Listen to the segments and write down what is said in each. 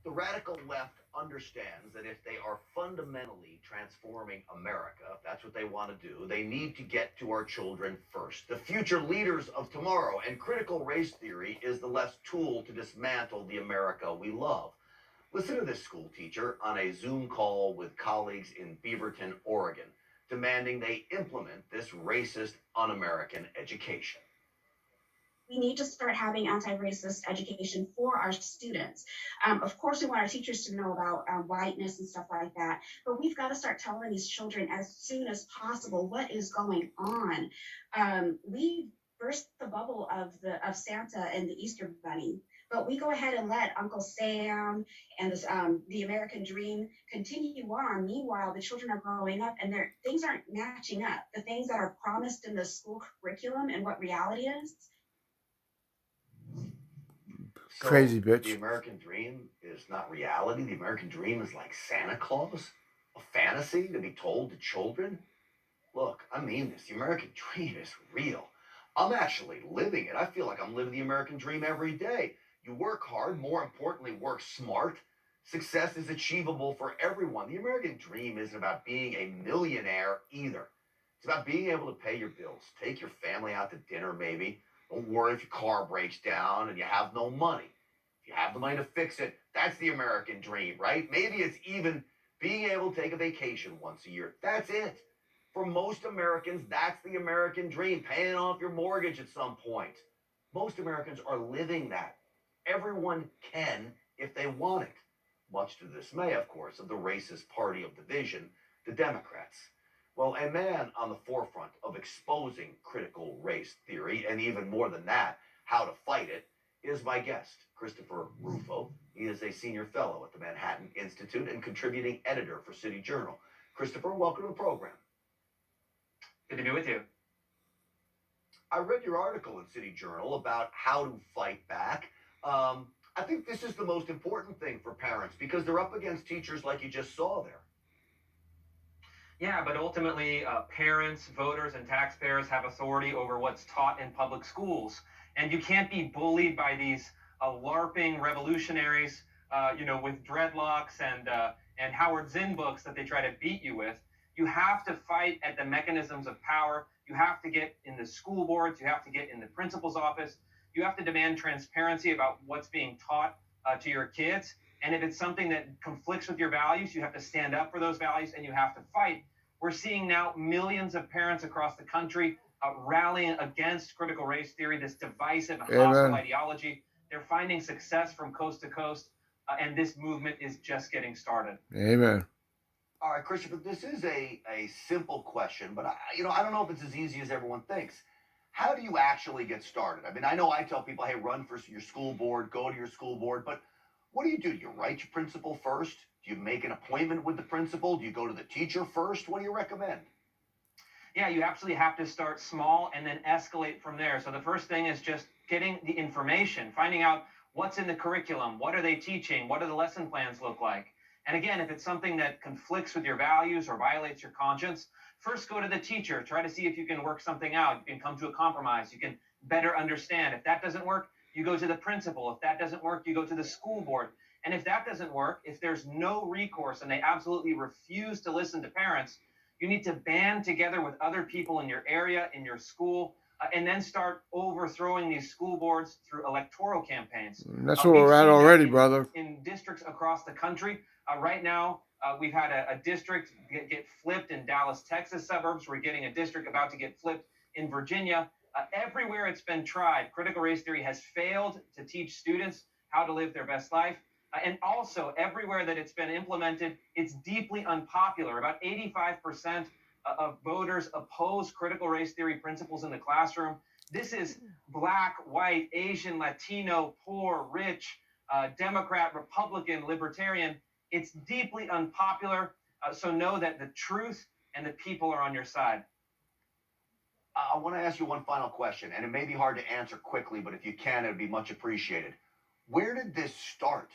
The radical left understands that if they are fundamentally transforming America, if that's what they want to do, they need to get to our children first, the future leaders of tomorrow. And critical race theory is the left's tool to dismantle the America we love. Listen to this school teacher on a Zoom call with colleagues in Beaverton, Oregon, demanding they implement this racist, un American education. We need to start having anti-racist education for our students. Of course, we want our teachers to know about whiteness and stuff like that, but we've got to start telling these children as soon as possible what is going on. We burst the bubble of Santa and the Easter Bunny, but we go ahead and let Uncle Sam and the American Dream continue on. Meanwhile, the children are growing up and things aren't matching up. The things that are promised in the school curriculum and what reality is. So Crazy bitch. the American dream is not reality. The American dream is like Santa Claus, a fantasy to be told to children. Look, I mean this. The American dream is real. I'm actually living it. I feel like I'm living the American dream every day. You work hard, more importantly, work smart. Success is achievable for everyone. The American dream isn't about being a millionaire either. It's about being able to pay your bills, take your family out to dinner, maybe. Don't worry if your car breaks down and you have no money. If you have the money to fix it, that's the American dream, right? Maybe it's even being able to take a vacation once a year. That's it. For most Americans, that's the American dream, paying off your mortgage at some point. Most Americans are living that. Everyone can if they want it, much to the dismay, of course, of the racist party of division, the Democrats. Well, a man on the forefront of exposing critical race theory, and even more than that, how to fight it, is my guest, Christopher Rufo. He is a senior fellow at the Manhattan Institute and contributing editor for City Journal. Christopher, welcome to the program. Good to be with you. I read your article in City Journal about how to fight back. I think this is the most important thing for parents because they're up against teachers like you just saw there. Yeah, but ultimately, parents, voters, and taxpayers have authority over what's taught in public schools. And you can't be bullied by these LARPing revolutionaries, with dreadlocks and Howard Zinn books that they try to beat you with. You have to fight at the mechanisms of power. You have to get in the school boards. You have to get in the principal's office. You have to demand transparency about what's being taught to your kids. And if it's something that conflicts with your values, you have to stand up for those values and you have to fight. We're seeing now millions of parents across the country rallying against critical race theory, this divisive and hostile ideology. They're finding success from coast to coast, and this movement is just getting started. Amen. All right, Christopher, this is a simple question, but I don't know if it's as easy as everyone thinks. How do you actually get started? I mean, I know I tell people, hey, run for your school board, go to your school board, but what do? Do you write your principal first? Do you make an appointment with the principal? Do you go to the teacher first? What do you recommend? Yeah, you absolutely have to start small and then escalate from there. So the first thing is just getting the information, finding out what's in the curriculum, what are they teaching, what do the lesson plans look like. And again, if it's something that conflicts with your values or violates your conscience, first go to the teacher, try to see if you can work something out. You can come to a compromise, you can better understand. If that doesn't work, you go to the principal. If that doesn't work, you go to the school board. And if that doesn't work, if there's no recourse and they absolutely refuse to listen to parents, you need to band together with other people in your area, in your school, and then start overthrowing these school boards through electoral campaigns. That's where we're at already, brother. In districts across the country, right now, we've had a district get flipped in Dallas, Texas suburbs. We're getting a district about to get flipped in Virginia. Everywhere it's been tried, critical race theory has failed to teach students how to live their best life. And also, everywhere that it's been implemented, it's deeply unpopular. About 85% of voters oppose critical race theory principles in the classroom. This is Black, white, Asian, Latino, poor, rich, Democrat, Republican, Libertarian. It's deeply unpopular. So know that the truth and the people are on your side. I want to ask you one final question, and it may be hard to answer quickly, but if you can, it would be much appreciated. Where did this start?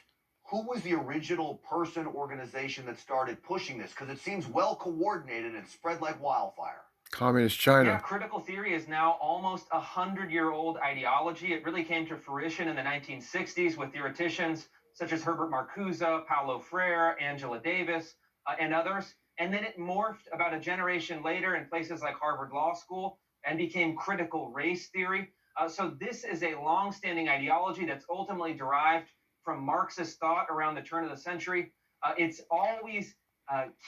Who was the original person, organization that started pushing this? Because it seems well coordinated and spread like wildfire. Communist China. Yeah, critical theory is now almost 100-year-old ideology. It really came to fruition in the 1960s with theoreticians such as Herbert Marcuse, Paulo Freire, Angela Davis, and others. And then it morphed about a generation later in places like Harvard Law School and became critical race theory. So this is a long-standing ideology that's ultimately derived from Marxist thought around the turn of the century. It's always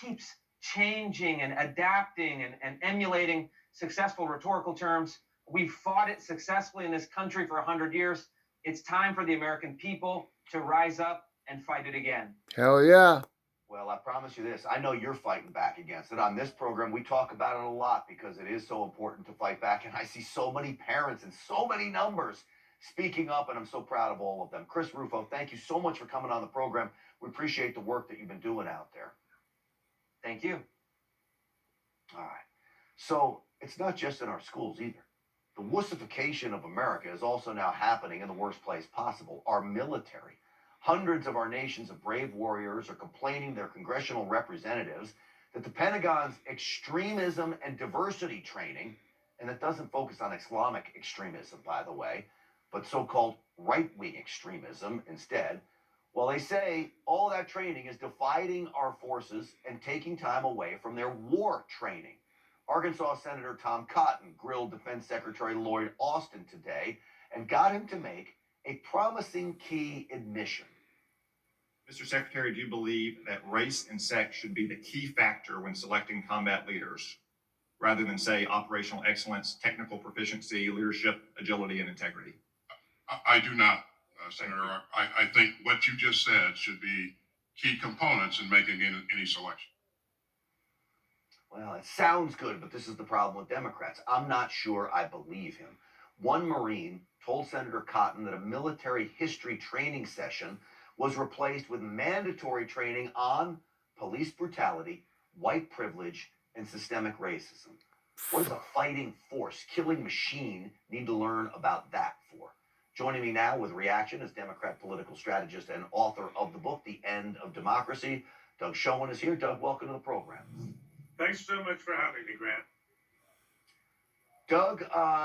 keeps changing and adapting and emulating successful rhetorical terms. We've fought it successfully in this country for 100 years. It's time for the American people to rise up and fight it again. Hell yeah. Well, I promise you this. I know you're fighting back against it. On this program, we talk about it a lot because it is so important to fight back. And I see so many parents and so many numbers speaking up, and I'm so proud of all of them. Chris Rufo, thank you so much for coming on the program. We appreciate the work that you've been doing out there. Thank you. All right. So it's not just in our schools either. The wussification of America is also now happening in the worst place possible, our military. Hundreds of our nations of brave warriors are complaining to their congressional representatives that the Pentagon's extremism and diversity training, and it doesn't focus on Islamic extremism, by the way, but so-called right-wing extremism instead, well, they say all that training is dividing our forces and taking time away from their war training. Arkansas Senator Tom Cotton grilled Defense Secretary Lloyd Austin today and got him to make a promising key admission. Mr. Secretary, do you believe that race and sex should be the key factor when selecting combat leaders, rather than, say, operational excellence, technical proficiency, leadership, agility, and integrity? I do not, Senator. I think what you just said should be key components in making any selection. Well, it sounds good, but this is the problem with Democrats. I'm not sure I believe him. One Marine told Senator Cotton that a military history training session was replaced with mandatory training on police brutality, white privilege, and systemic racism. What does a fighting force, killing machine need to learn about that for? Joining me now with reaction is Democrat political strategist and author of the book, The End of Democracy. Doug Schoen is here. Doug, welcome to the program. Thanks so much for having me, Grant. Doug,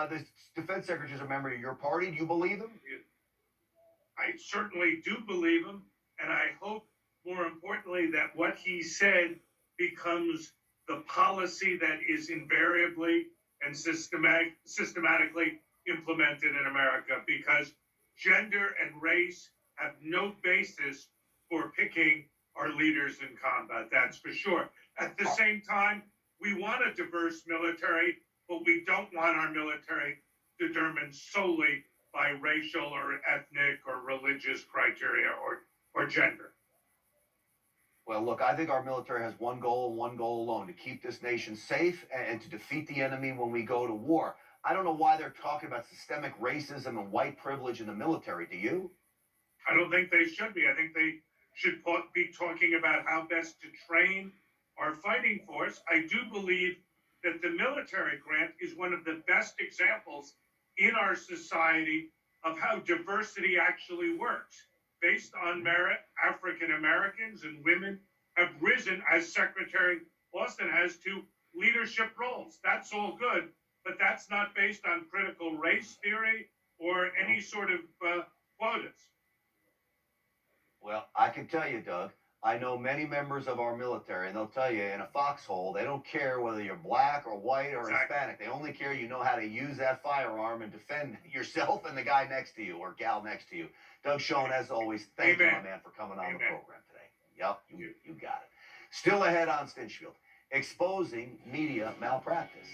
the defense secretary is a member of your party. Do you believe him? I certainly do believe him, and I hope, more importantly, that what he said becomes the policy that is invariably and systematically implemented in America, because gender and race have no basis for picking our leaders in combat, that's for sure. At the same time, we want a diverse military, but we don't want our military determined solely by racial or ethnic or religious criteria or gender. Well, look, I think our military has one goal and one goal alone: to keep this nation safe and to defeat the enemy when we go to war. I don't know why they're talking about systemic racism and white privilege in the military. Do you? I don't think they should be. I think they should be talking about how best to train our fighting force. I do believe that the military, Grant, is one of the best examples in our society of how diversity actually works. Based on merit, African Americans and women have risen, as Secretary Austin has, to leadership roles. That's all good, but that's not based on critical race theory or any sort of quotas. Well, I can tell you, Doug, I know many members of our military, and they'll tell you in a foxhole, they don't care whether you're black or white or Exactly. Hispanic. They only care you know how to use that firearm and defend yourself and the guy next to you or gal next to you. Doug Schoen, as always, thank you, my man, for coming on the program today. Yep, you got it. Still ahead on Stinchfield, exposing media malpractice.